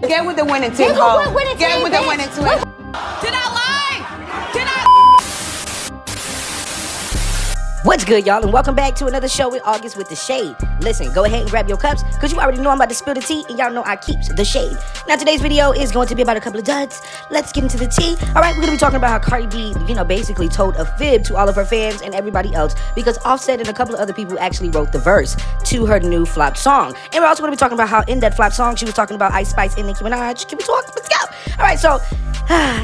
Get with the winning team, ho. Get with the winning team. Did I lie? Did I? What's good, y'all, and welcome back to another show with August with the Shade. Listen, go ahead and grab your cups, because you already know I'm about to spill the tea, and y'all know I keeps the shade. Now, today's video is going to be about a couple of duds. Let's get into the tea. All right, we're going to be talking about how Cardi B, basically told a fib to all of her fans and everybody else, because Offset and a couple of other people actually wrote the verse to her new flop song. And we're also going to be talking about how in that flop song, she was talking about Ice Spice and Nicki Minaj. Can we talk? Let's go. All right, so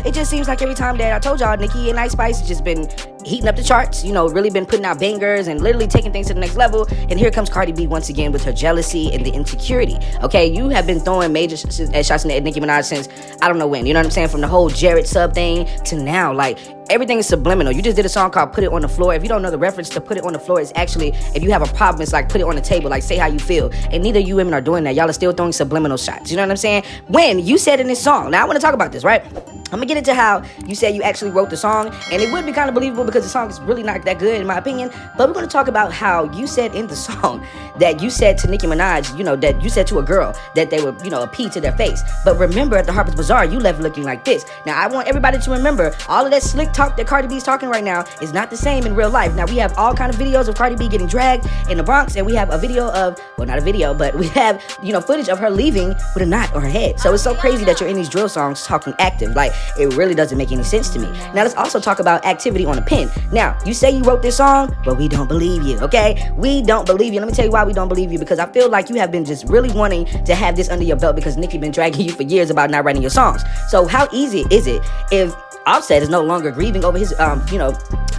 it just seems like every time that I told y'all, Nicki and Ice Spice just been heating up the charts, really been putting out bangers and literally taking things to the next level. And here comes Cardi B once again with her jealousy and the insecurity. Okay, you have been throwing major shots at Nicki Minaj since I don't know when. You know what I'm saying? From the whole Jared sub thing to now, like, everything is subliminal. You just did a song called Put It On The Floor. If you don't know the reference to Put It On The Floor, it's actually, if you have a problem, it's like put it on the table, like say how you feel. And neither of you women are doing that. Y'all are still throwing subliminal shots. You know what I'm saying? When you said in this song, now I want to talk about this, right? I'm gonna get into how you said you actually wrote the song, and it would be kind of believable because the song is really not that good in my opinion. But we're gonna talk about how you said in the song that you said to Nicki Minaj, that you said to a girl that they would, a pee to their face. But remember, at the Harper's Bazaar, you left looking like this. Now I want everybody to remember all of that slick talk that Cardi B is talking right now is not the same in real life. Now we have all kind of videos of Cardi B getting dragged in the Bronx, and we have a video of, well, not a video, but we have, footage of her leaving with a knot on her head. So it's so crazy that you're in these drill songs talking active. Like, it really doesn't make any sense to me. Now let's also talk about activity on a pen. Now, you say you wrote this song, but we don't believe you, okay? We don't believe you. Let me tell you why we don't believe you, because I feel like you have been just really wanting to have this under your belt because Nicki been dragging you for years about not writing your songs. So how easy is it if Offset is no longer grieving over his,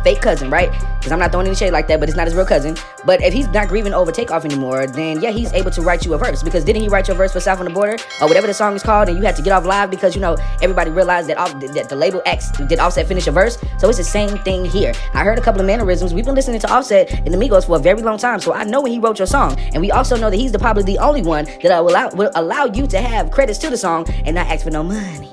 fake cousin, right? Because I'm not throwing any shade like that, but it's not his real cousin. But if he's not grieving over Takeoff anymore, then yeah, he's able to write you a verse. Because didn't he write your verse for South on the Border or whatever the song is called, and you had to get off live because everybody realized that the label X did Offset finish a verse? So it's the same thing here. I heard a couple of mannerisms. We've been listening to Offset and the Migos for a very long time, so I know when he wrote your song, and we also know that he's probably the only one that will allow you to have credits to the song and not ask for no money.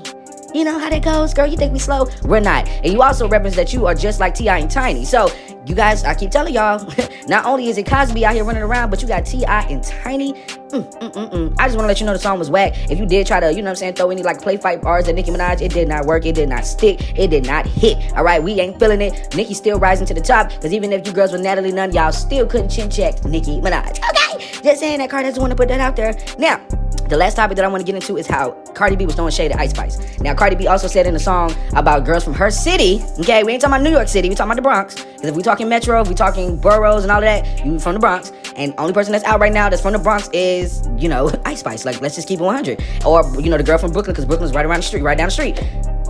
You know how that goes, girl. You think we slow? We're not. And you also reference that you are just like T.I. and Tiny. So, you guys, I keep telling y'all, not only is it Cosby out here running around, but you got T.I. and Tiny. I just want to let you know the song was whack. If you did try to, throw any play fight bars at Nicki Minaj, it did not work. It did not stick. It did not hit. All right, we ain't feeling it. Nicki's still rising to the top, because even if you girls with Natalie Nunn, y'all still couldn't chin check Nicki Minaj. Okay, just saying that. Cardi doesn't want to put that out there. Now, the last topic that I want to get into is how Cardi B was throwing shade at Ice Spice. Now, Cardi B also said in the song about girls from her city. Okay, we ain't talking about New York City. We talking about the Bronx. Because if we talking metro, if we talking boroughs and all of that, you from the Bronx. And only person that's out right now that's from the Bronx is, Ice Spice. Like, let's just keep it 100. Or, the girl from Brooklyn, because Brooklyn's right around the street, right down the street.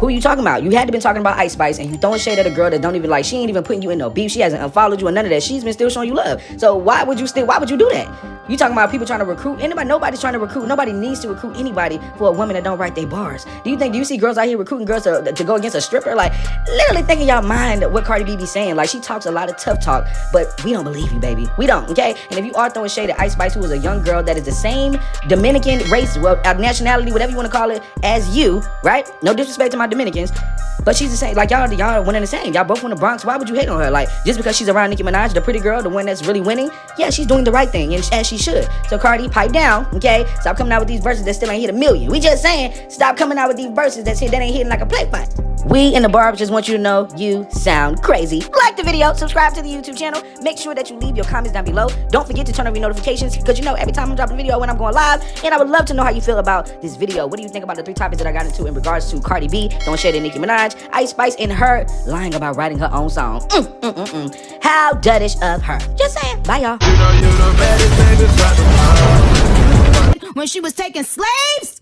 Who are you talking about? You had to been talking about Ice Spice, and you throwing shade at a girl that don't even she ain't even putting you in no beef. She hasn't unfollowed you and none of that. She's been still showing you love. So why would you do that? You talking about people trying to recruit anybody? Nobody's trying to recruit. Nobody needs to recruit anybody for a woman that don't write their bars. Do you see girls out here recruiting girls to go against a stripper? Like, literally think in y'all mind what Cardi B be saying. Like, she talks a lot of tough talk, but we don't believe you, baby. We don't, okay? And if you are throwing shade at Ice Spice, who is a young girl that is the same Dominican race, nationality, whatever you want to call it, as you, right? No disrespect to my Dominicans, but she's the same. Like, y'all are one and the same. Y'all both from the Bronx. Why would you hate on her? Like, just because she's around Nicki Minaj, the pretty girl, the one that's really winning, yeah, she's doing the right thing, and as she should. So Cardi, pipe down, okay? Stop coming out with these verses that still ain't hit 1 million. We just saying, stop coming out with these verses that ain't hitting like a play fight. We in the Barbs just want you to know you sound crazy. Like the video, subscribe to the YouTube channel. Make sure that you leave your comments down below. Don't forget to turn on your notifications, because every time I'm dropping a video when I'm going live. And I would love to know how you feel about this video. What do you think about the 3 topics that I got into in regards to Cardi B throwing shade at Nicki Minaj, Ice Spice, and her lying about writing her own song? How duddish of her. Just saying. Bye, y'all. When she was taking slaves.